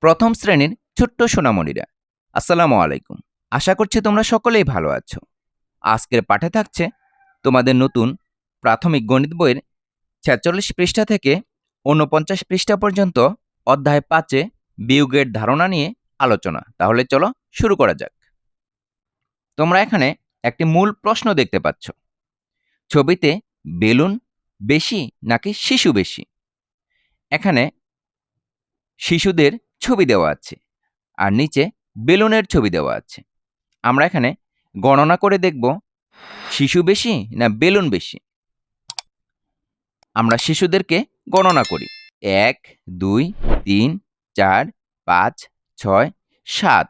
প্রথম শ্রেণীর ছোট্ট সোনামণিরা, আসসালামু আলাইকুম। আশা করছি তোমরা সকলেই ভালো আছো। আজকের পাঠে থাকছে তোমাদের নতুন প্রাথমিক গণিত বইয়ের ৪৬ পৃষ্ঠা থেকে ৪৯ পৃষ্ঠা পর্যন্ত অধ্যায় ৫-এ বিয়োগের ধারণা নিয়ে আলোচনা। তাহলে চলো শুরু করা যাক। তোমরা এখানে একটি মূল প্রশ্ন দেখতে পাচ্ছ। ছবিতে বেলুন বেশি নাকি শিশু বেশি? এখানে শিশুদের ছবি দেওয়া আছে আর নিচে বেলুনের ছবি দেওয়া আছে। আমরা এখানে গণনা করে দেখব শিশু বেশি না বেলুন বেশি। আমরা শিশুদেরকে গণনা করি। ১, ২, ৩, ৪, ৫, ৬, ৭।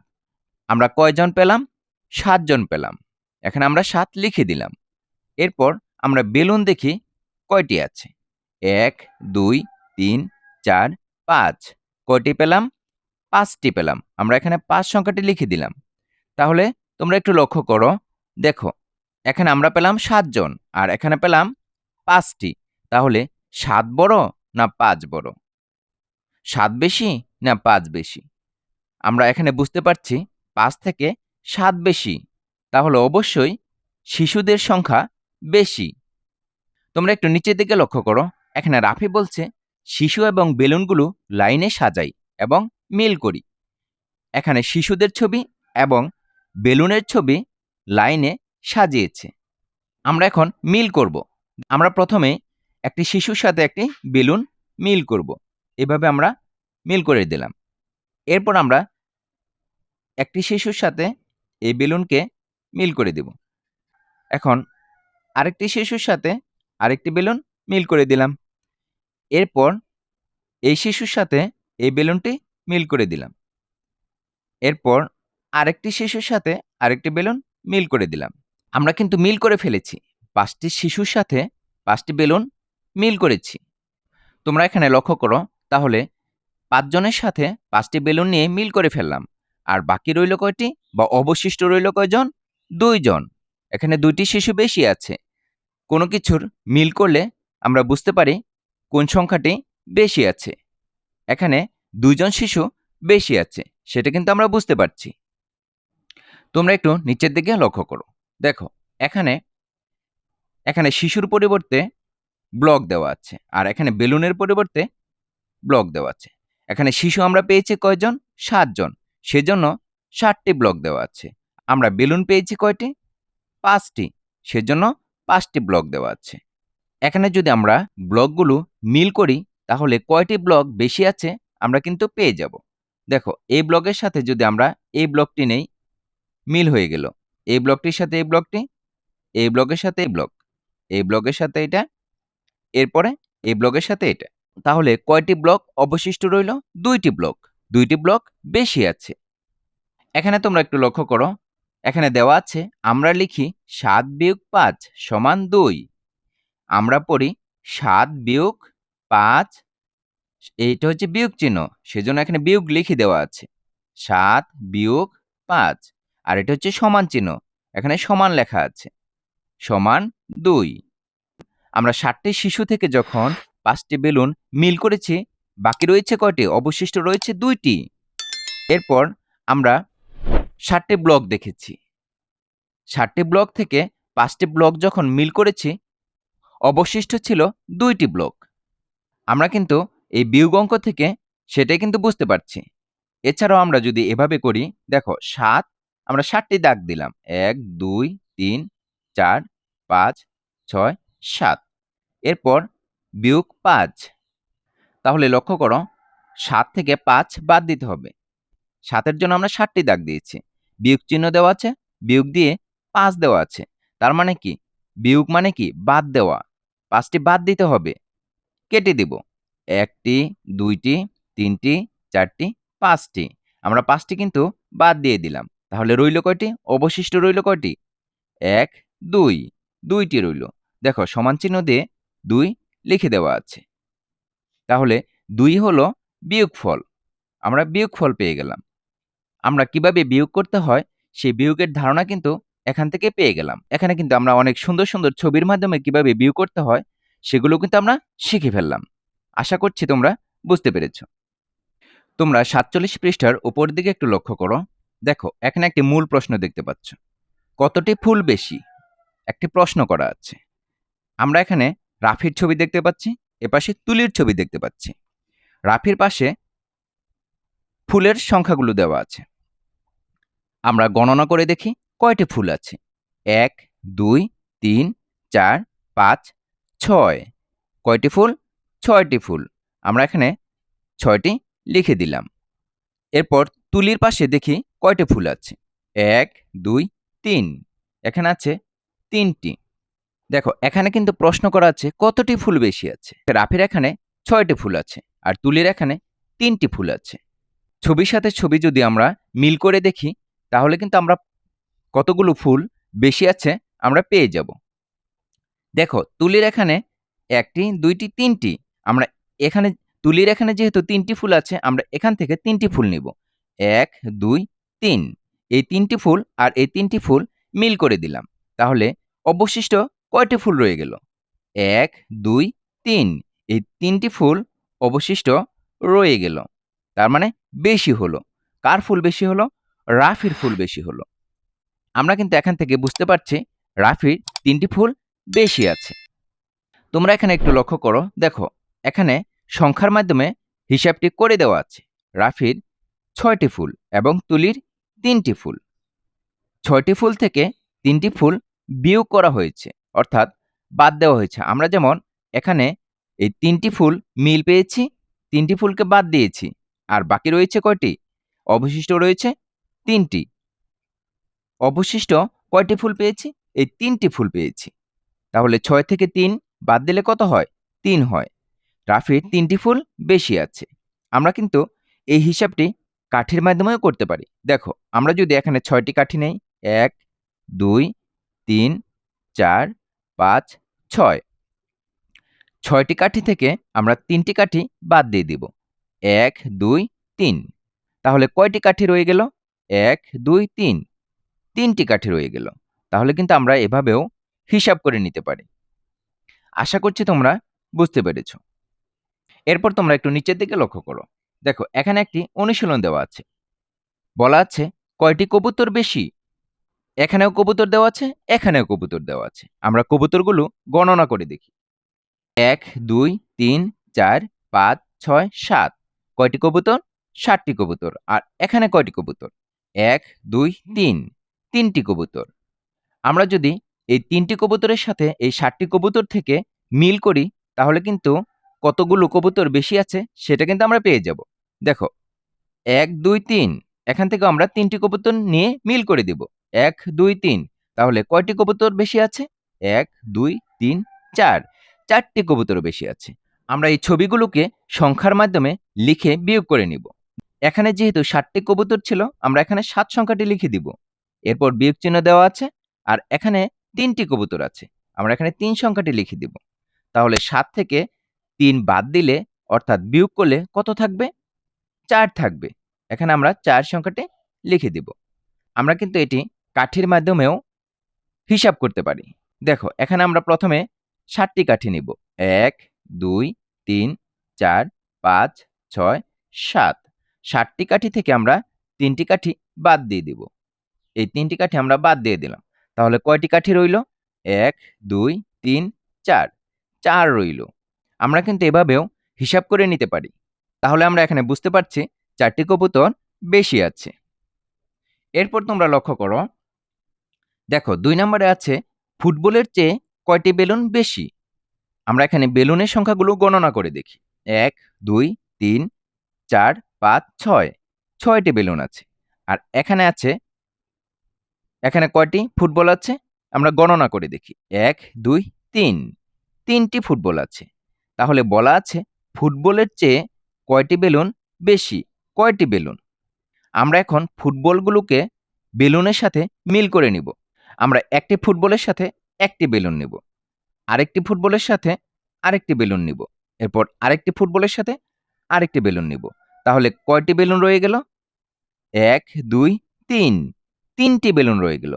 আমরা কয়জন পেলাম? ৭ জন পেলাম। এখানে আমরা ৭ লিখে দিলাম। এরপর আমরা বেলুন দেখি কয়টি আছে। ১, ২, ৩, ৪, ৫। কয়টি পেলাম? ৫টি পেলাম। আমরা এখানে ৫ সংখ্যাটি লিখে দিলাম। তাহলে তোমরা একটু লক্ষ্য করো, দেখো এখানে আমরা পেলাম ৭ জন আর এখানে পেলাম ৫টি। তাহলে ৭ বড় না ৫ বড়? ৭ বেশি না ৫ বেশি? আমরা এখানে বুঝতে পারছি ৫ থেকে ৭ বেশি। তাহলে অবশ্যই শিশুদের সংখ্যা বেশি। তোমরা একটু নিচের দিকে লক্ষ্য করো, এখানে রাফি বলছে শিশু এবং বেলুনগুলো লাইনে সাজাই এবং মিল করি। এখানে শিশুদের ছবি এবং বেলুনের ছবি লাইনে সাজিয়েছে। আমরা এখন মিল করব। আমরা প্রথমে একটি শিশুর সাথে একটি বেলুন মিল করব। এভাবে আমরা মিল করে দিলাম। এরপর আমরা একটি শিশুর সাথে এই বেলুনকে মিল করে দেব। এখন আরেকটি শিশুর সাথে আরেকটি বেলুন মিল করে দিলাম। এরপর এই শিশুর সাথে এই বেলুনটি মিল করে দিলাম। এরপর আরেকটি শিশুর সাথে আরেকটি বেলুন মিল করে দিলাম। আমরা কিন্তু মিল করে ফেলেছি। ৫টি শিশুর সাথে ৫টি বেলুন মিল করেছি। তোমরা এখানে লক্ষ্য করো, তাহলে ৫ জনের সাথে ৫টি বেলুন নিয়ে মিল করে ফেললাম। আর বাকি রইল কয়টি বা অবশিষ্ট রইল কয়জন? ২ জন। এখানে ২টি শিশু বেশি আছে। কোনো কিছুর মিল করলে আমরা বুঝতে পারি কোন সংখ্যাটি বেশি আছে। এখানে ২ জন শিশু বেশি আছে, সেটা কিন্তু আমরা বুঝতে পারছি। তোমরা একটু নিচের দিকে লক্ষ্য করো, দেখো এখানে শিশুর পরিবর্তে ব্লক দেওয়া আছে আর এখানে বেলুনের পরিবর্তে ব্লক দেওয়া আছে। এখানে শিশু আমরা পেয়েছি কয়জন? ৭ জন, সেজন্য ৭টি ব্লক দেওয়া আছে। আমরা বেলুন পেয়েছি কয়টি? ৫টি, সেজন্য ৫টি ব্লক দেওয়া আছে। এখানে যদি আমরা ব্লকগুলো মিল করি তাহলে কয়টি ব্লক বেশি আছে আমরা কিন্তু পেয়ে যাব। দেখো এই ব্লকের সাথে যদি আমরা এই ব্লকটি নেই, মিল হয়ে গেল। এই ব্লকটির সাথে এই ব্লকটি, এই ব্লকের সাথে এই ব্লক, এই ব্লকের সাথে এটা, এরপরে এই ব্লকের সাথে এটা। তাহলে কয়টি ব্লক অবশিষ্ট রইল? ২টি ব্লক। ২টি ব্লক বেশি আছে। এখানে তোমরা একটু লক্ষ্য করো, এখানে দেওয়া আছে আমরা লিখি ৭ - ৫ = ২। আমরা পড়ি ৭ - ৫, এইটা হচ্ছে বিয়োগ চিহ্ন, সেজন্য এখানে বিয়োগ লিখে দেওয়া আছে। ৭ - ৫ আর এটা হচ্ছে সমান চিহ্ন, এখানে সমান লেখা আছে, সমান ২। আমরা ৭টি শিশু থেকে যখন ৫টি বেলুন মিল করেছি, বাকি রয়েছে কয়টি? অবশিষ্ট রয়েছে ২টি। এরপর আমরা ৭টি ব্লক দেখেছি। ৭টি ব্লক থেকে ৫টি ব্লক যখন মিল করেছি, অবশিষ্ট ছিল ২টি ব্লক। আমরা কিন্তু এই বিয়োগ অঙ্ক থেকে সেটাই কিন্তু বুঝতে পারছি। এছাড়াও আমরা যদি এভাবে করি, দেখো ৭, আমরা ৭টি দাগ দিলাম। ১, ২, ৩, ৪, ৫, ৬, ৭। এরপর বিয়োগ ৫। তাহলে লক্ষ্য করো ৭ থেকে ৫ বাদ দিতে হবে। ৭ এর জন্য আমরা ৭টি দাগ দিয়েছি। বিয়োগ চিহ্ন দেওয়া আছে, বিয়োগ দিয়ে ৫ দেওয়া আছে। তার মানে কি? বিয়োগ মানে কি? বাদ দেওয়া। ৫টি বাদ দিতে হবে। কেটে দিব। ১টি, ২টি, ৩টি, ৪টি, ৫টি। আমরা ৫টি কিন্তু বাদ দিয়ে দিলাম। তাহলে রইল কয়টি? অবশিষ্ট রইল কয়টি? ১, ২। ২টি রইল। দেখো সমান চিহ্ন দিয়ে ২ লিখে দেওয়া আছে। তাহলে ২ হলো বিয়োগফল। আমরা বিয়োগফল পেয়ে গেলাম। আমরা কিভাবে বিয়োগ করতে হয় সেই বিয়োগের ধারণা কিন্তু এখান থেকে পেয়ে গেলাম। এখানে কিন্তু আমরা অনেক সুন্দর সুন্দর ছবির মাধ্যমে কিভাবে বিয়োগ করতে হয় সেগুলো কিন্তু আমরা শিখে ফেললাম। আশা করছি তোমরা বুঝতে পেরেছ। তোমরা ৪৭ পৃষ্ঠার উপর দিকে একটু লক্ষ্য করো। দেখো এখানে একটি মূল প্রশ্ন দেখতে পাচ্ছ। কতটি ফুল বেশি? একটি প্রশ্ন করা আছে। আমরা এখানে রাফির ছবি দেখতে পাচ্ছি, এপাশে তুলির ছবি দেখতে পাচ্ছি। রাফির পাশে ফুলের সংখ্যাগুলো দেওয়া আছে। আমরা গণনা করে দেখি কয়টি ফুল আছে। ১, ২, ৩, ৪, ৫, ৬। কয়টি ফুল? ৬টি ফুল। আমরা এখানে ৬টি লিখে দিলাম। এরপর তুলির পাশে দেখি কয়টি ফুল আছে। ১, ২, ৩। এখানে আছে ৩টি। দেখো এখানে কিন্তু প্রশ্ন করা আছে কতটি ফুল বেশি আছে। রাফির এখানে ৬টি ফুল আছে আর তুলির এখানে ৩টি ফুল আছে। ছবির সাথে ছবি যদি আমরা মিল করে দেখি তাহলে কিন্তু আমরা কতগুলো ফুল বেশি আছে আমরা পেয়ে যাব। দেখো তুলির এখানে ১টি, ২টি, ৩টি। আমরা এখানে তুলির এখানে যেহেতু ৩টি ফুল আছে আমরা এখান থেকে ৩টি ফুল নিব। ১, ২, ৩। এই ৩টি ফুল আর এই ৩টি ফুল মিল করে দিলাম। তাহলে অবশিষ্ট কয়টি ফুল রয়ে গেল? ১, ২, ৩। এই ৩টি ফুল অবশিষ্ট রয়ে গেল। তার মানে বেশি হলো। কার ফুল বেশি হলো? রাফির ফুল বেশি হলো। আমরা কিন্তু এখান থেকে বুঝতে পারছি রাফির ৩টি ফুল বেশি আছে। তোমরা এখানে একটু লক্ষ্য করো। দেখো এখানে সংখ্যার মাধ্যমে হিসাবটি করে দেওয়া আছে। রাফির ৬টি ফুল এবং তুলির ৩টি ফুল। ৬টি ফুল থেকে ৩টি ফুল বিয়োগ করা হয়েছে, অর্থাৎ বাদ দেওয়া হয়েছে। আমরা যেমন এখানে এই ৩টি ফুল মিল পেয়েছি, ৩টি ফুলকে বাদ দিয়েছি। আর বাকি রয়েছে কয়টি? অবশিষ্ট রয়েছে ৩টি। অবশিষ্ট কয়টি ফুল পেয়েছি? এই ৩টি ফুল পেয়েছি। তাহলে ৬ থেকে ৩ বাদ দিলে কত হয়? ৩ হয়। রাফির ৩টি ফুল বেশি আছে। আমরা কিন্তু এই হিসাবটি কাঠির মাধ্যমেও করতে পারি। দেখো আমরা যদি এখানে ৬টি কাঠি নেই, ১, ২, ৩, ৪, ৫, ৬। ৬টি কাঠি থেকে আমরা ৩টি কাঠি বাদ দিয়ে দিব। ১, ২, ৩। তাহলে কয়টি কাঠি রয়ে গেল? ১, ২, ৩। ৩টি কাঠি রয়ে গেল। তাহলে কিন্তু আমরা এভাবেও হিসাব করে নিতে পারি। আশা করছি তোমরা বুঝতে পেরেছ। এরপর তোমরা একটু নিচের দিকে লক্ষ্য করো। দেখো এখানে একটি অনুশীলন দেওয়া আছে। বলা আছে কয়টি কবুতর বেশি? এখানেও কবুতর দেওয়া আছে, এখানেও কবুতর দেওয়া আছে। আমরা কবুতরগুলো গণনা করে দেখি। ১, ২, ৩, ৪, ৫, ৬, ৭। কয়টি কবুতর? ৭টি কবুতর। আর এখানে কয়টি কবুতর? ১, ২, ৩। ৩টি কবুতর। আমরা যদি এই ৩টি কবুতরের সাথে এই ৭টি কবুতর থেকে মিল করি তাহলে কিন্তু কতগুলো কবুতর বেশি আছে সেটা কিন্তু আমরা পেয়ে যাব। দেখো ১, ২, ৩। এখান থেকে আমরা ৩টি কবুতর নিয়ে মিল করে দিব। ১, ২, ৩। তাহলে কয়টি কবুতর বেশি আছে? ১, ২, ৩, ৪। ৪টি কবুতর বেশি আছে। আমরা এই ছবিগুলোকে সংখ্যার মাধ্যমে লিখে বিয়োগ করে নিব। এখানে যেহেতু ৭টি কবুতর ছিল আমরা এখানে ৭ সংখ্যাটি লিখে দিব। এরপর বিয়োগ চিহ্ন দেওয়া আছে আর এখানে ৩টি কবুতর আছে। আমরা এখানে ৩ সংখ্যাটি লিখে দিব। তাহলে ৭ থেকে ৩ বাদ দিলে অর্থাৎ বিয়োগ করলে কত থাকবে? ৪ থাকবে। এখানে আমরা ৪ সংখ্যাটি লিখে দিব। আমরা কিন্তু এটি কাঠির মাধ্যমেও হিসাব করতে পারি। দেখো এখানে আমরা প্রথমে ৭টি কাঠি নিব। ১, ২, ৩, ৪, ৫, ৬, ৭। ৭টি কাঠি থেকে আমরা ৩টি কাঠি বাদ দিয়ে দিব। এই ৩টি কাঠি আমরা বাদ দিয়ে দিলাম। তাহলে কয়টি কাঠি রইল? ১, ২, ৩, ৪। ৪ রইল। আমরা কিন্তু এভাবেও হিসাব করে নিতে পারি। তাহলে আমরা এখানে বুঝতে পারছি ৪টি কবুতর বেশি আছে। এরপর তোমরা লক্ষ্য করো। দেখো ২ নম্বরে আছে ফুটবলের চেয়ে কয়টি বেলুন বেশি? আমরা এখানে বেলুনের সংখ্যাগুলো গণনা করে দেখি। ১, ২, ৩, ৪, ৫, ৬। ৬টি বেলুন আছে। আর এখানে কয়টি ফুটবল আছে? আমরা গণনা করে দেখি। ১, ২, ৩। ৩টি ফুটবল আছে। তাহলে বলা আছে ফুটবলের চেয়ে কয়টি বেলুন বেশি? কয়টি বেলুন? আমরা এখন ফুটবলগুলোকে বেলুনের সাথে মিল করে নিব। আমরা একটি ফুটবলের সাথে একটি বেলুন নিব। আরেকটি ফুটবলের সাথে আরেকটি বেলুন নিব। এরপর আরেকটি ফুটবলের সাথে আরেকটি বেলুন নিব। তাহলে কয়টি বেলুন রয়ে গেল? ১, ২, ৩। ৩টি বেলুন রয়ে গেল।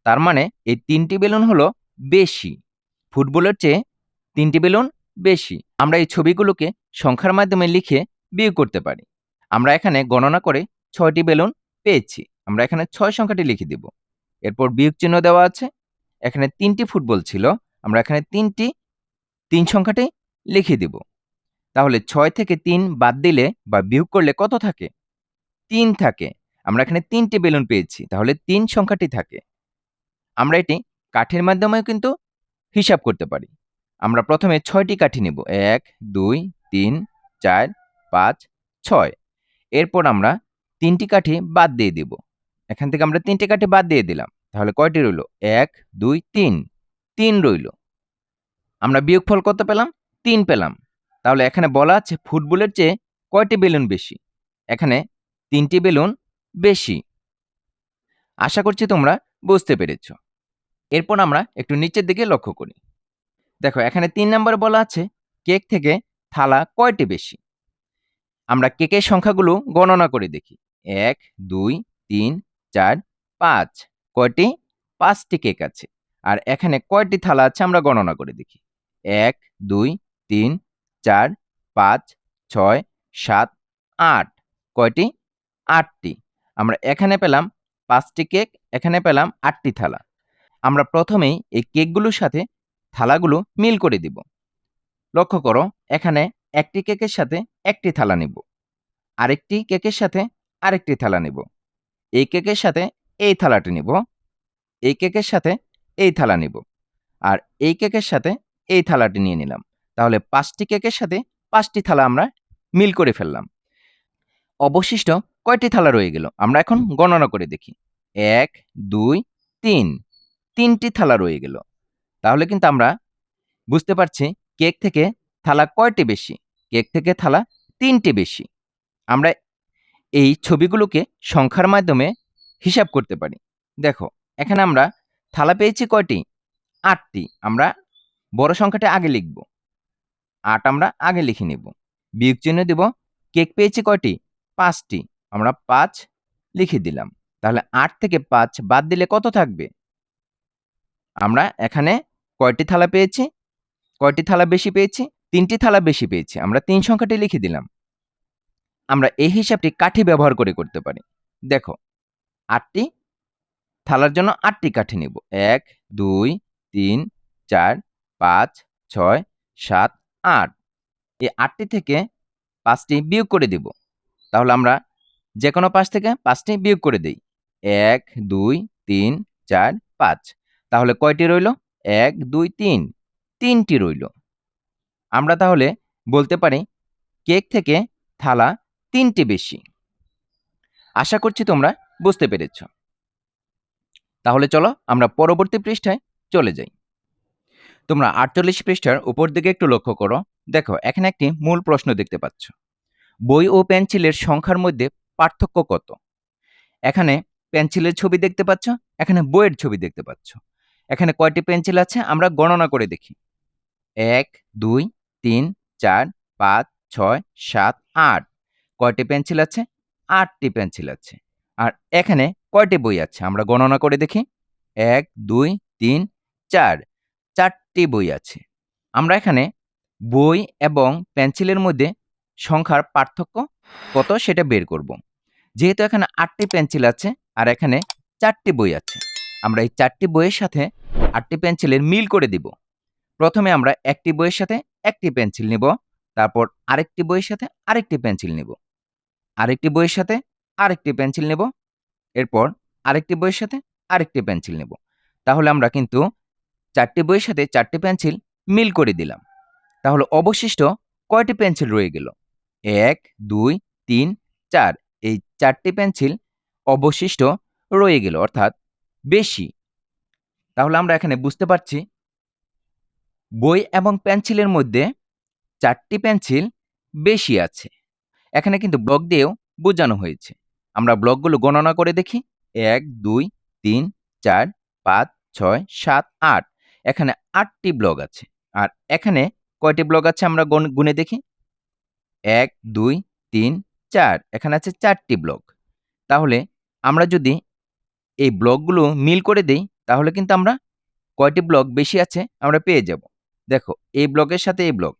তার মানে এই ৩টি বেলুন হলো বেশি। ফুটবলের চেয়ে ৩টি বেলুন বেশি। আমরা এই ছবিগুলোকে সংখ্যার মাধ্যমে লিখে বিয়োগ করতে পারি। আমরা এখানে গণনা করে 6টি বেলুন পেয়েছি। আমরা এখানে 6 সংখ্যাটি লিখে দিব। এরপর বিয়োগ চিহ্ন দেওয়া আছে। এখানে 3টি ফুটবল ছিল। আমরা এখানে 3 সংখ্যাটি লিখে দিব। তাহলে 6 থেকে 3 বাদ দিলে বা বিয়োগ করলে কত থাকে? 3 থাকে। আমরা এখানে 3টি বেলুন পেয়েছি। তাহলে 3 সংখ্যাটি থাকে। আমরা এটি কাঠির মাধ্যমেও কিন্তু হিসাব করতে পারি। আমরা প্রথমে 6টি কাঠি নিব। 1, 2, 3, 4, 5, 6। এরপর আমরা 3টি কাঠি বাদ দিয়ে দিব। এখান থেকে আমরা 3টি কাঠি বাদ দিয়ে দিলাম। তাহলে কয়টি রইল? 1, 2, 3। 3 রইল। আমরা বিয়োগফল কত পেলাম? 3 পেলাম। তাহলে এখানে বলা আছে ফুটবলের চেয়ে কয়টি বেলুন বেশি? এখানে 3টি বেলুন বেশি। আশা করছি তোমরা বুঝতে পেরেছ। এরপর আমরা একটু নিচের দিকে লক্ষ্য করি। দেখো এখানে 3 নম্বরে বলা আছে কেক থেকে থালা কয়টি বেশি? আমরা কেকের সংখ্যাগুলো গণনা করে দেখি। 1, 2, 3, 4, 5। কয়টি? 5টি কেক আছে। আর এখানে কয়টি থালা আছে আমরা গণনা করে দেখি। 1, 2, 3, 4, 5, 6, 7, 8। কয়টি? 8টি। আমরা এখানে পেলাম 5টি কেক, এখানে পেলাম 8টি থালা। আমরা প্রথমেই এই কেকগুলোর সাথে থালাগুলো মিল করে দিব। লক্ষ্য করো এখানে একটি কেকের সাথে একটি থালা নিব, আরেকটি কেকের সাথে আরেকটি থালা নিব, এই কেকের সাথে এই থালাটি নিব, এই কেকের সাথে এই থালা নিব, আর এই কেকের সাথে এই থালাটি নিয়ে নিলাম। তাহলে 5টি কেকের সাথে 5টি থালা আমরা মিল করে ফেললাম। অবশিষ্ট কয়টি থালা রয়ে গেল? আমরা এখন গণনা করে দেখি। 1, 2, 3। 3টি থালা রয়ে গেল। তাহলে কিন্তু আমরা বুঝতে পারছি কেক থেকে থালা কয়টি বেশি? কেক থেকে থালা 3টি বেশি। আমরা এই ছবিগুলোকে সংখ্যার মাধ্যমে হিসাব করতে পারি। দেখো এখানে আমরা থালা পেয়েছি কয়টি? 8টি। আমরা বড় সংখ্যাটা আগে লিখব। 8 আমরা আগে লিখে নিব। বিয়োগ চিহ্ন দিব। কেক পেয়েছি কয়টি? 5টি। আমরা 5 লিখে দিলাম। তাহলে 8 থেকে 5 বাদ দিলে কত থাকবে? আমরা এখানে কয়টি থালা পেয়েছি? কয়টি থালা বেশি পেয়েছি? 3টি থালা বেশি পেয়েছি। আমরা 3 সংখ্যাটি লিখে দিলাম। আমরা এই হিসাবটি কাঠি ব্যবহার করে করতে পারি। দেখো 8টি থালার জন্য 8টি কাঠি নিব। 1, 2, 3, 4, 5, 6, 7, 8। এই 8টি থেকে 5টি বিয়োগ করে দিব। তাহলে আমরা যে কোনো 5 থেকে 5টি বিয়োগ করে দেই। 1, 2, 3, 4, 5। তাহলে কয়টি রইল? 1, 2, 3। 3টি রইল। আমরা তাহলে বলতে পারি কেক থেকে থালা 3টি বেশি। আশা করছি তোমরা বুঝতে পেরেছ। তাহলে চলো আমরা পরবর্তী পৃষ্ঠায় চলে যাই। তোমরা 48 পৃষ্ঠার উপর দিকে একটু লক্ষ্য করো। দেখো এখানে একটি মূল প্রশ্ন দেখতে পাচ্ছ। বই ও পেন্সিলের সংখ্যার মধ্যে পার্থক্য কত? এখানে পেন্সিলের ছবি দেখতে পাচ্ছ, এখানে বইয়ের ছবি দেখতে পাচ্ছ। এখানে কয়টি পেন্সিল আছে আমরা গণনা করে দেখি। 1, 2, 3, 4, 5, 6, 7, 8। কয়টি পেন্সিল আছে? 8টি পেন্সিল আছে। আর এখানে কয়টি বই আছে আমরা গণনা করে দেখি। 1, 2, 3, 4। 4টি বই আছে। আমরা এখানে বই এবং পেন্সিলের মধ্যে সংখ্যার পার্থক্য কত সেটা বের করব। যেহেতু এখানে 8টি পেন্সিল আছে আর এখানে 4টি বই আছে, আমরা এই 4টি বইয়ের সাথে 8টি পেন্সিলের মিল করে দিব। প্রথমে আমরা একটি বইয়ের সাথে একটি পেন্সিল নিব, তারপর আরেকটি বইয়ের সাথে আরেকটি পেন্সিল নিব, আরেকটি বইয়ের সাথে আরেকটি পেন্সিল নেব, এরপর আরেকটি বইয়ের সাথে আরেকটি পেন্সিল নেব। তাহলে আমরা কিন্তু 4টি বইয়ের সাথে 4টি পেন্সিল মিল করে দিলাম। তাহলে অবশিষ্ট কয়টি পেন্সিল রয়ে গেল? 1, 2, 3, 4। এই 4টি পেন্সিল অবশিষ্ট রয়ে গেল, অর্থাৎ বেশি। তাহলে আমরা এখানে বুঝতে পারছি বই এবং পেন্সিলের মধ্যে 4টি পেন্সিল বেশি আছে। এখানে কিন্তু ব্লক দিয়েও বোঝানো হয়েছে। আমরা ব্লকগুলো গণনা করে দেখি। 1, 2, 3, 4, 5, 6, 7, 8। এখানে 8টি ব্লক আছে। আর এখানে কয়টি ব্লক আছে আমরা গুণে দেখি। 1, 2, 3, 4। এখানে আছে 4টি ব্লক। তাহলে আমরা যদি এই ব্লকগুলো মিল করে দেই তাহলে কিন্তু আমরা কয়টি ব্লক বেশি আছে আমরা পেয়ে যাব। দেখো এই ব্লকের সাথে এই ব্লক,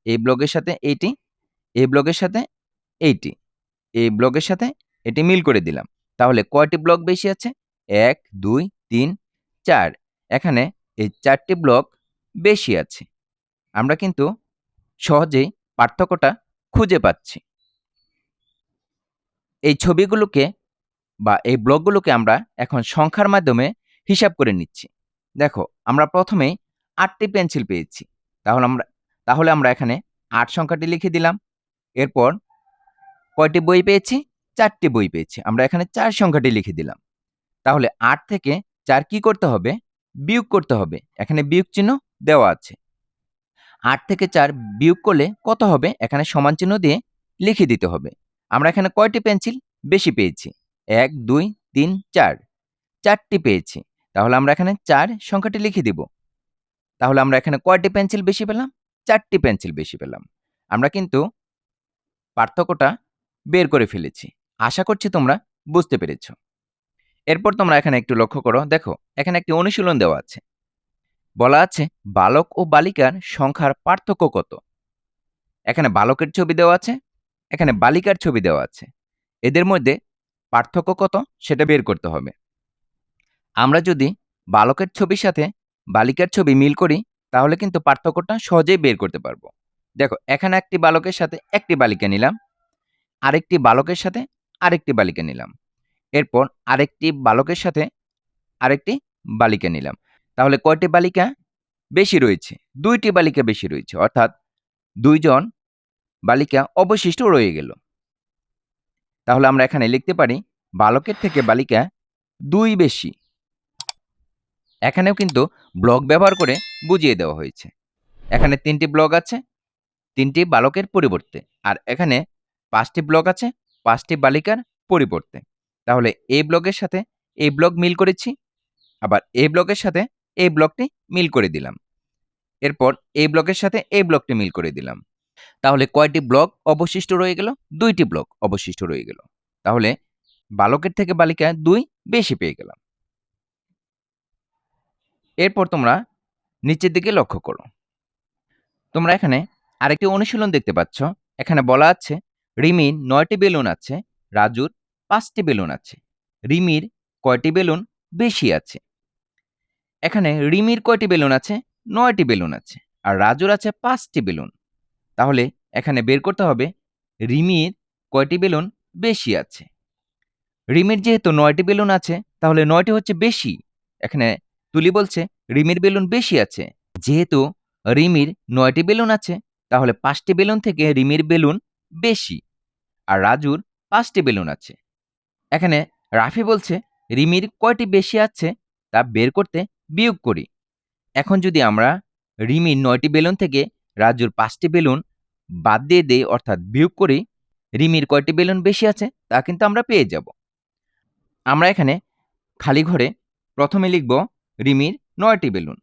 এই ব্লকের সাথে এইটি, এই ব্লকের সাথে এইটি, এই ব্লকের সাথে এটি মিল করে দিলাম। তাহলে কয়টি ব্লক বেশি আছে? ১, ২, ৩, ৪। এখানে এই ৪টি ব্লক বেশি আছে। আমরা কিন্তু সহজেই পার্থক্যটা খুঁজে পাচ্ছি। এই ছবিগুলোকে বা এই ব্লকগুলোকে আমরা এখন সংখ্যার মাধ্যমে হিসাব করে নিচ্ছি। দেখো, আমরা প্রথমেই ৮টি পেন্সিল পেয়েছি। তাহলে আমরা এখানে ৮ সংখ্যাটি লিখে দিলাম। এরপর কয়টি বই পেয়েছি? ৪টি বই পেয়েছি। আমরা এখানে ৪ সংখ্যাটি লিখে দিলাম। তাহলে ৮ থেকে ৪ কি করতে হবে? বিয়োগ করতে হবে। এখানে বিয়োগ চিহ্ন দেওয়া আছে। ৮ থেকে ৪ বিয়োগ করলে কত হবে? এখানে সমান চিহ্ন দিয়ে লিখে দিতে হবে। আমরা এখানে কয়টি পেন্সিল বেশি পেয়েছি? ১, ২, ৩, ৪। ৪টি পেয়েছি। তাহলে আমরা এখানে ৪ সংখ্যাটি লিখে দিব। তাহলে আমরা এখানে কয়টি পেন্সিল বেশি পেলাম? ৪টি পেন্সিল বেশি পেলাম। আমরা কিন্তু পার্থক্যটা বের করে ফেলেছি। আশা করছি তোমরা বুঝতে পেরেছ। এরপর তোমরা এখানে একটু লক্ষ্য করো। দেখো, এখানে একটি অনুশীলন দেওয়া আছে। বলা আছে বালক ও বালিকার সংখ্যার পার্থক্য কত? এখানে বালকের ছবি দেওয়া আছে, এখানে বালিকার ছবি দেওয়া আছে। এদের মধ্যে পার্থক্য কত সেটা বের করতে হবে। আমরা যদি বালকের ছবির সাথে বালিকার ছবি মিল করি তাহলে কিন্তু পার্থক্যটা সহজেই বের করতে পারবো। দেখো, এখানে একটি বালকের সাথে একটি বালিকা নিলাম, আরেকটি বালকের সাথে আরেকটি বালিকা নিলাম, এরপর আরেকটি বালকের সাথে আরেকটি বালিকা নিলাম। তাহলে কয়টি বালিকা বেশি রয়েছে? ২টি বালিকা বেশি রয়েছে, অর্থাৎ ২ জন বালিকা অবশিষ্ট রয়ে গেল। তাহলে আমরা এখানে লিখতে পারি বালকের থেকে বালিকা ২ বেশি। এখানেও কিন্তু ব্লক ব্যবহার করে বুঝিয়ে দেওয়া হয়েছে। এখানে ৩টি ব্লক আছে ৩টি বালকের পরিবর্তে, আর এখানে ৫টি ব্লক আছে ৫টি বালিকার পরিবর্তে। তাহলে এই ব্লকের সাথে এই ব্লক মিল করেছি, আবার এই ব্লকের সাথে এই ব্লকটি মিল করে দিলাম। এরপর এই ব্লকের সাথে এই ব্লকটি মিল করে দিলাম। তাহলে কয়টি ব্লক অবশিষ্ট রয়ে গেল? ২টি ব্লক অবশিষ্ট রয়ে গেল। তাহলে বালকের থেকে বালিকা ২ বেশি পেয়ে গেলাম। এরপর তোমরা নিচের দিকে লক্ষ্য করো। তোমরা এখানে আরেকটি অনুশীলন দেখতে পাচ্ছ। এখানে বলা আছে রিমির ৯টি বেলুন আছে, রাজুর ৫টি বেলুন আছে। রিমির কয়টি বেলুন বেশি আছে? এখানে রিমির কয়টি বেলুন আছে? ৯টি বেলুন আছে, আর রাজুর আছে ৫টি বেলুন। তাহলে এখানে বের করতে হবে রিমির কয়টি বেলুন বেশি আছে। রিমির যেহেতু ৯টি বেলুন আছে তাহলে ৯টি হচ্ছে বেশি। এখানে তুলি বলছে রিমির বেলুন বেশি আছে। যেহেতু রিমির ৯টি বেলুন আছে তাহলে ৫টি বেলুন থেকে রিমির বেলুন বেশি, আর রাজুর ৫টি বেলুন আছে। এখানে রাফি বলছে রিমির কয়টি বেশি আছে তা বের করতে বিয়োগ করি। এখন যদি আমরা রিমির ৯টি বেলুন থেকে রাজুর ৫টি বেলুন বাদ দিয়ে দেই, অর্থাৎ বিয়োগ করি, রিমির কয়টি বেলুন বেশি আছে তা কিন্তু আমরা পেয়ে যাব। আমরা এখানে খালি ঘরে প্রথমে লিখব রিমির ৯টি বেলুন,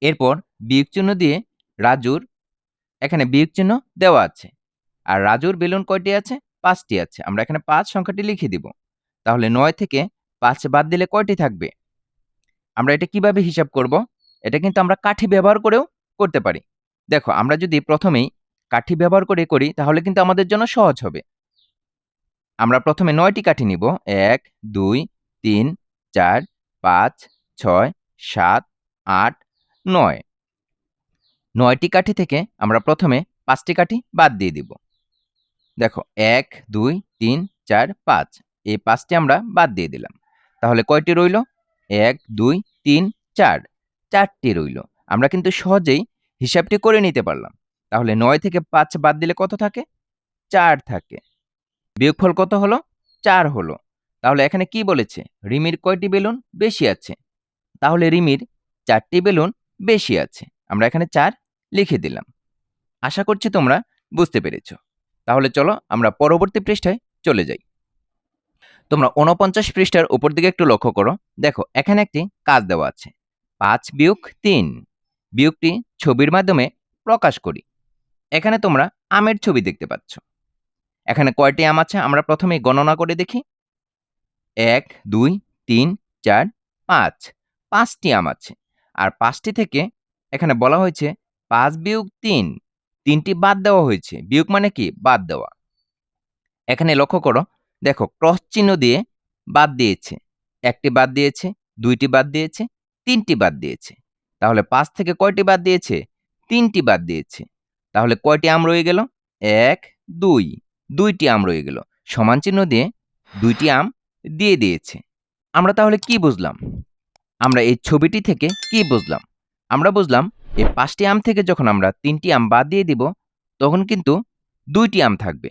এরপর বিয়োগ চিহ্ন দিয়ে রাজুর, এখানে বিয়োগ চিহ্ন দেওয়া আছে, আর রাজুর বেলুন কয়টি আছে? ৫টি আছে। আমরা এখানে ৫ সংখ্যাটি লিখে দিব। তাহলে ৯ থেকে ৫ বাদ দিলে কয়টি থাকবে? আমরা এটা কিভাবে হিসাব করব? এটা কিন্তু আমরা কাঠি ব্যবহার করেও করতে পারি। দেখো, আমরা যদি প্রথমেই কাঠি ব্যবহার করে করি তাহলে কিন্তু আমাদের জন্য সহজ হবে। আমরা প্রথমে ৯টি কাঠি নিব। ১, ২, ৩, ৪, ৫, ৬, ৭, ৮, ৯। ৯টি কাঠি থেকে আমরা প্রথমে ৫টি কাঠি বাদ দিয়ে দিব। দেখো, ১, ২, ৩, ৪, ৫। এই ৫টি আমরা বাদ দিয়ে দিলাম। তাহলে কয়টি রইল? ১, ২, ৩, ৪। ৪টি রইল। আমরা কিন্তু সহজেই হিসাবটি করে নিতে পারলাম। তাহলে ৯ থেকে ৫ বাদ দিলে কত থাকে? ৪ থাকে। বিয়োগফল কত হলো? ৪ হলো। তাহলে এখানে কি বলেছে? রিমির কয়টি বেলুন বেশি আছে? তাহলে রিমির ৪টি বেলুন বেশি আছে। আমরা এখানে ৪ লিখে দিলাম। আশা করছি তোমরা বুঝতে পেরেছ। তাহলে চলো আমরা পরবর্তী পৃষ্ঠায় চলে যাই। তোমরা ৪৯ পৃষ্ঠার উপর দিকে একটু লক্ষ্য করো। দেখো, এখানে একটি কাজ দেওয়া আছে। ৫ বিয়োগ ৩। বিয়োগটি ছবির মাধ্যমে প্রকাশ করি। এখানে তোমরা আমের ছবি দেখতে পাচ্ছ। এখানে কয়টি আম আছে আমরা প্রথমেই গণনা করে দেখি। ১, ২, ৩, ৪, ৫। ৫টি আম আছে। আর ৫টি থেকে এখানে বলা হয়েছে ৫ বিয়োগ ৩। ৩টি বাদ দেওয়া হয়েছে। বিয়োগ মানে কি? বাদ দেওয়া। এখানে লক্ষ্য করো, দেখো ক্রস চিহ্ন দিয়ে বাদ দিয়েছে। একটি বাদ দিয়েছে, দুইটি বাদ দিয়েছে, তিনটি বাদ দিয়েছে। তাহলে ৫ থেকে কয়টি বাদ দিয়েছে? ৩টি বাদ দিয়েছে। তাহলে কয়টি আম রয়ে গেল? ১, ২, ২টি আম রয়ে গেল। সমান চিহ্ন দিয়ে ২টি আম দিয়ে দিয়েছে। আমরা তাহলে কি বুঝলাম? আমরা এই ছবিটি থেকে কি বুঝলাম? আমরা বুঝলাম এই ৫টি আম থেকে যখন আমরা ৩টি আম বাদ দিয়ে দিব, তখন কিন্তু ২টি আম থাকবে।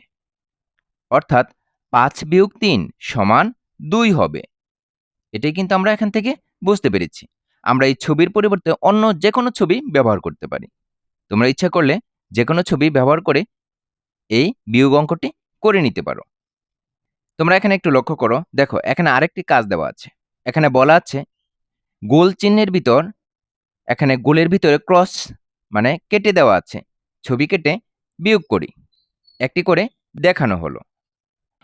অর্থাৎ ৫-৩ সমান ২ হবে। এটাই কিন্তু আমরা এখান থেকে বুঝতে পেরেছি। আমরা এই ছবির পরিবর্তে অন্য যেকোনো ছবি ব্যবহার করতে পারি। তোমরা ইচ্ছা করলে যেকোনো ছবি ব্যবহার করে এই বিয়োগ অঙ্কটি করে নিতে পারো। তোমরা এখানে একটু লক্ষ্য করো, দেখো এখানে আরেকটি কাজ দেওয়া আছে। এখানে বলা আছে গোল চিহ্নের ভিতর, এখানে গোলের ভিতরে ক্রস মানে কেটে দেওয়া আছে। ছবি কেটে বিয়োগ করি। একটি করে দেখানো হলো।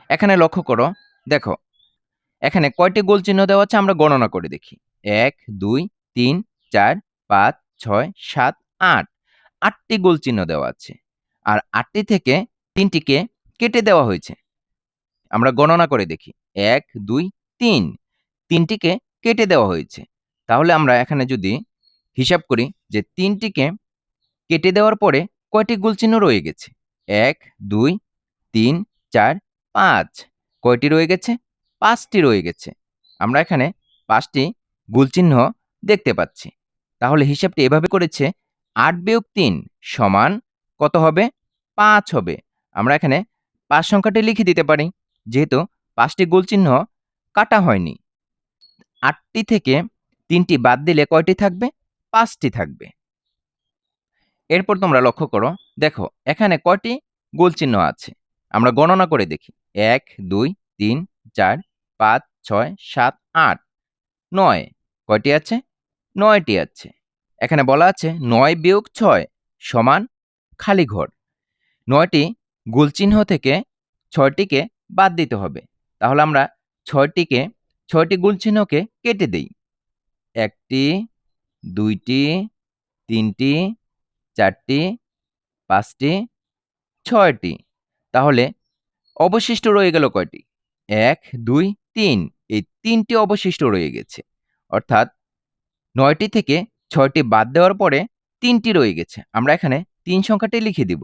এখানে লক্ষ্য করো, দেখো এখানে কয়টি গোল চিহ্ন দেওয়া আছে আমরা গণনা করে দেখি। ১, ২, ৩, ৪, ৫, ৬, ৭, ৮। ৮টি গোল চিহ্ন দেওয়া আছে। আর ৮টি থেকে ৩টিকে কেটে দেওয়া হয়েছে। আমরা গণনা করে দেখি। ১, ২, ৩। ৩টিকে কেটে দেওয়া হয়েছে। তাহলে আমরা এখানে যদি হিসাব করি যে ৩টিকে কেটে দেওয়ার পরে কয়টি গোল চিহ্ন রয়ে গেছে? ১, ২, ৩, ৪, ৫। কয়টি রয়ে গেছে? ৫টি রয়ে গেছে। আমরা এখানে ৫টি গোল চিহ্ন দেখতে পাচ্ছি। তাহলে হিসাবটি এভাবে করেছে ৮-৩ সমান কত হবে? ৫ হবে। আমরা এখানে ৫ সংখ্যাটি লিখে দিতে পারি। যেহেতু ৫টি গোল চিহ্ন কাটা হয়নি। ৮টি থেকে ৩টি বাদ দিলে কয়টি থাকবে? ৫টি থাকবে। এরপর তোমরা লক্ষ্য করো, দেখো এখানে কয়টি গোল চিহ্ন আছে? আমরা গণনা করে দেখি। ১, ২, ৩, ৪, ৫, ৬, ৭, ৮, ৯। কয়টি আছে? ৯টি আছে। এখানে বলা আছে ৯-৬ সমান খালি ঘর। ৯টি গোল চিহ্ন থেকে ৬টিকে বাদ দিতে হবে। তাহলে আমরা ৬টি গোল চিহ্নকে কেটে দেই। ১টি, ২টি, ৩টি, ৪টি, ৫টি, ৬টি। তাহলে অবশিষ্ট রয়ে গেল কয়টি? ১, ২, ৩। এই ৩টি অবশিষ্ট রয়ে গেছে। অর্থাৎ ৯টি থেকে ৬টি বাদ দেওয়ার পরে ৩টি রয়ে গেছে। আমরা এখানে ৩ সংখ্যাটি লিখে দিব।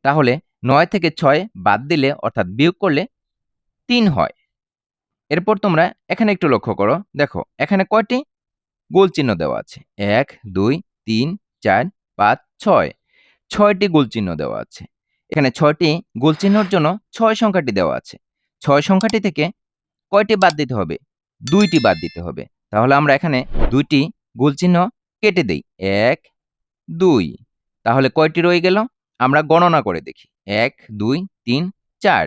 তাহলে ৯ থেকে ৬ বাদ দিলে অর্থাৎ বিয়োগ করলে ৩ হয়। এরপর তোমরা এখানে একটু লক্ষ্য করো, দেখো এখানে কয়টি গোল চিহ্ন দেওয়া আছে? ১, ২, ৩, ৪, ৫, ৬। ৬টি গোল চিহ্ন দেওয়া আছে। এখানে ৬টি গোল চিহ্নর জন্য ৬ সংখ্যাটি দেওয়া আছে। ৬ সংখ্যাটি থেকে কয়টি বাদ দিতে হবে? ২টি বাদ দিতে হবে। তাহলে আমরা এখানে ২টি গোল চিহ্ন কেটে দেই। ১, ২। তাহলে কয়টি রয়ে গেল? আমরা গণনা করে দেখি। ১, ২, ৩, ৪।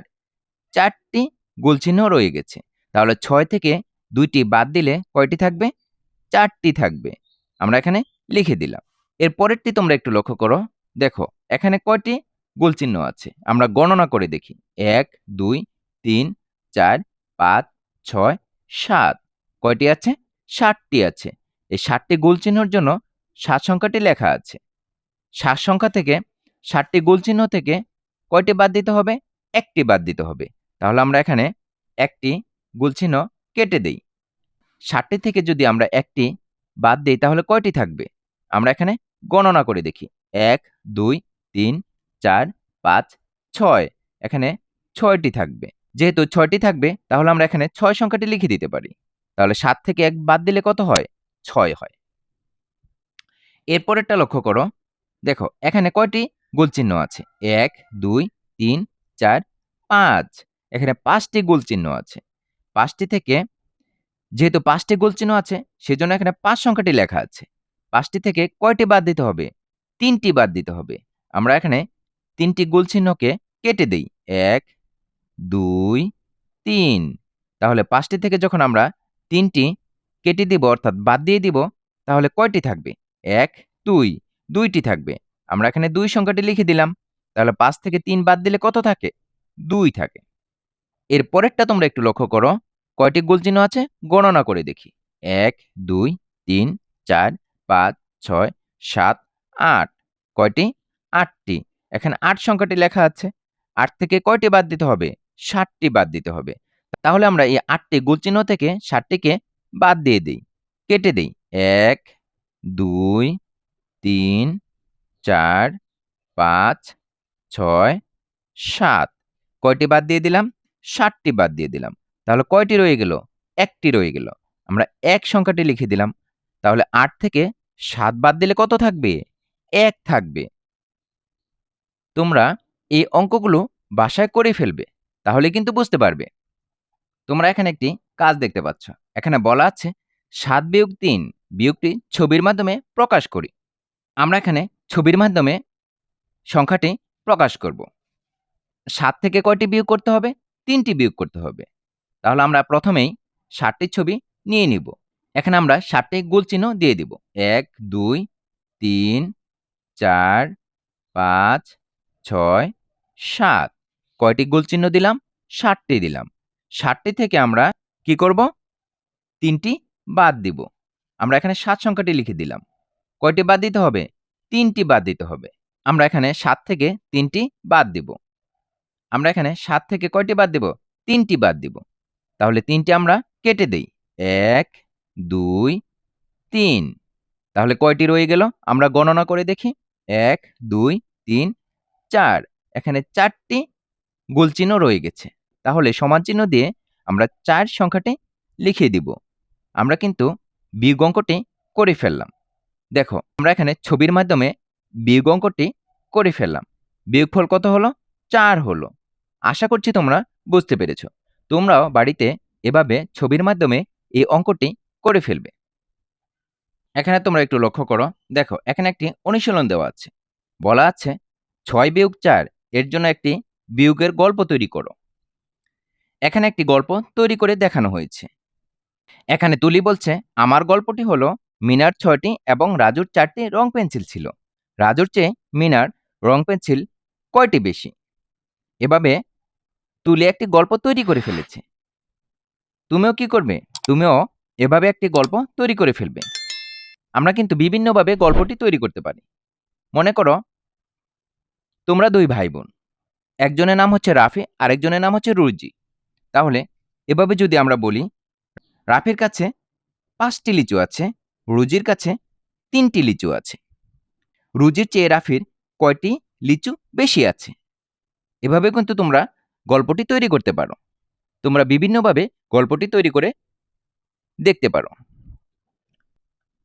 ৪টি গোল চিহ্ন রয়ে গেছে। তাহলে ৬ থেকে ২টি বাদ দিলে কয়টি থাকবে? ৪টি থাকবে। আমরা এখানে লিখে দিলাম। এর পরেরটি তোমরা একটু লক্ষ্য করো। দেখো এখানে কয়টি গোল চিহ্ন আছে? আমরা গণনা করে দেখি। ১, ২, ৩, ৪, ৫, ৬, ৭। কয়টি আছে? ৭টি আছে। এই ৭টি গোল চিহ্নের জন্য ৭ সংখ্যাটি লেখা আছে। ৭ সংখ্যা থেকে ৭টি গোল চিহ্ন থেকে কয়টি বাদ দিতে হবে? ১টি বাদ দিতে হবে। তাহলে আমরা এখানে ১টি গোল চিহ্ন কেটে দেই। ৭টি থেকে যদি আমরা ১টি বাদ দেই তাহলে কয়টি থাকবে? আমরা এখানে গণনা করে দেখি। ১, ২, ৩, ৪, ৫, ৬। এখানে ৬টি থাকবে। যেহেতু ৬টি থাকবে তাহলে আমরা এখানে ৬ সংখ্যাটি লিখে দিতে পারি। তাহলে ৭ থেকে ১ বাদ দিলে কত হয়? ৬ হয়। এরপরেরটা লক্ষ্য করো। দেখো এখানে কয়টি গোল চিহ্ন আছে? ১, ২, ৩, ৪, ৫। এখানে ৫টি গোল চিহ্ন আছে। ৫টি থেকে যেহেতু ৫টি গোল চিহ্ন আছে সেজন্য এখানে ৫ সংখ্যাটি লেখা আছে। ৫টি থেকে কয়টি বাদ দিতে হবে? ৩টি বাদ দিতে হবে। আমরা এখানে ৩টি গোল চিহ্নকে কেটে দেই। ১, ২, ৩। তাহলে ৫টি থেকে যখন আমরা ৩টি কেটে দিব অর্থাৎ বাদ দিয়ে দিব তাহলে কয়টি থাকবে? ১, ২। ২টি থাকবে। আমরা এখানে ২ সংখ্যাটি লিখে দিলাম। তাহলে ৫ থেকে ৩ বাদ দিলে কত থাকে? ২ থাকে। এর পরেরটা তোমরা একটু লক্ষ্য করো। কয়টি গোল চিহ্ন আছে? গণনা করে দেখি। ১, ২, ৩, ৪, ৫, ৬, ৭, ৮। কয়টি? ৮টি। এখানে ৮ সংখ্যাটি লেখা আছে। 8 থেকে কয়টি বাদ দিতে হবে? 7টি বাদ দিতে হবে। তাহলে আমরা এই 8টি গুলচিহ্ন থেকে 7টিকে বাদ দিয়ে দেই। কেটে দেই। 1, 2, 3, 4, 5, 6, 7 কয়টি বাদ দিয়ে দিলাম? 7টি বাদ দিয়ে দিলাম। তাহলে কয়টি রয়ে গেল? 1টি রয়ে গেল। আমরা 1 সংখ্যাটি লিখে দিলাম। তাহলে 8 থেকে 7 বাদ দিলে কত থাকবে? 1 থাকবে। তোমরা এই অঙ্কগুলো বাসায় করে ফেলবে। তাহলে কিন্তু বুঝতে পারবে। তোমরা এখানে একটি কাজ দেখতে পাচ্ছ। এখানে বলা আছে 7 বিয়োগ 3 বিয়োগটি ছবির মাধ্যমে প্রকাশ করি। আমরা এখানে ছবির মাধ্যমে সংখ্যাটি প্রকাশ করব। 7 থেকে কয়টি বিয়োগ করতে হবে? 3টি বিয়োগ করতে হবে। তাহলে আমরা প্রথমেই 7টির ছবি নিয়ে নিব। এখানে আমরা 7টি গোল চিহ্ন দিয়ে দিব। 1, 2, 3, 4, 5, 6, 7 কয়টি গোল চিহ্ন দিলাম? 7টি দিলাম। 7টি থেকে আমরা কি করব? 3টি বাদ দিব। আমরা এখানে 7 সংখ্যাটি লিখে দিলাম। কয়টি বাদ দিতে হবে? 3টি বাদ দিতে হবে। আমরা এখানে 7 থেকে 3টি বাদ দিব। আমরা এখানে 7 থেকে কয়টি বাদ দিব? 3টি বাদ দিব। তাহলে 3টি আমরা কেটে দেই। 1, 2, 3 তাহলে কয়টি রয়ে গেল? আমরা গণনা করে দেখি। 1, 2, 3, 4 এখানে 4টি গোলচিহ্ন রয়ে গেছে। তাহলে সমান চিহ্ন দিয়ে আমরা 4 সংখ্যাটি লিখিয়ে দিব। আমরা কিন্তু বিয়োগ অঙ্কটি করে ফেললাম। দেখো, আমরা এখানে ছবির মাধ্যমে বিয়োগ অঙ্কটি করে ফেললাম। বিয়োগফল কত হলো? 4 হলো। আশা করছি তোমরা বুঝতে পেরেছ। তোমরাও বাড়িতে এভাবে ছবির মাধ্যমে এই অঙ্কটি করে ফেলবে। এখানে তোমরা একটু লক্ষ্য করো। দেখো, এখানে একটি অনুশীলন দেওয়া আছে। বলা আছে 6 বিয়োগ 4 এর জন্য একটি বিয়োগের গল্প তৈরি করো। এখানে একটি গল্প তৈরি করে দেখানো হয়েছে। এখানে তুলি বলছে, আমার গল্পটি হলো মিনার 6টি এবং রাজুর 4টি রং পেন্সিল ছিল। রাজুর চেয়ে মিনার রং পেন্সিল কয়টি বেশি? এভাবে তুলি একটি গল্প তৈরি করে ফেলেছে। তুমিও কি করবে? তুমিও এভাবে একটি গল্প তৈরি করে ফেলবে। আমরা কিন্তু বিভিন্নভাবে গল্পটি তৈরি করতে পারি। মনে করো তোমরা 2 ভাই বোন। একজনের নাম হচ্ছে রাফি, আরেকজনের নাম হচ্ছে রুজি। তাহলে এভাবে যদি আমরা বলি, রাফির কাছে 5টি লিচু আছে, রুজির কাছে 3টি লিচু আছে। রুজির চেয়ে রাফির কয়টি লিচু বেশি আছে? এভাবে কিন্তু তোমরা গল্পটি তৈরি করতে পারো। তোমরা বিভিন্নভাবে গল্পটি তৈরি করে দেখতে পারো।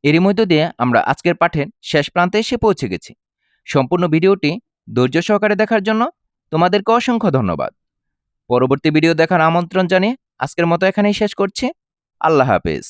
এরই মধ্য দিয়ে আমরা আজকের পাঠের শেষ প্রান্তে এসে পৌঁছে গেছি। সম্পূর্ণ ভিডিওটি ধৈর্য সহকারে দেখার জন্য তোমাদেরকে অসংখ্য ধন্যবাদ। পরবর্তী ভিডিও দেখার আমন্ত্রণ জানিয়ে আজকের মতো এখানেই শেষ করছি। আল্লাহ হাফেজ।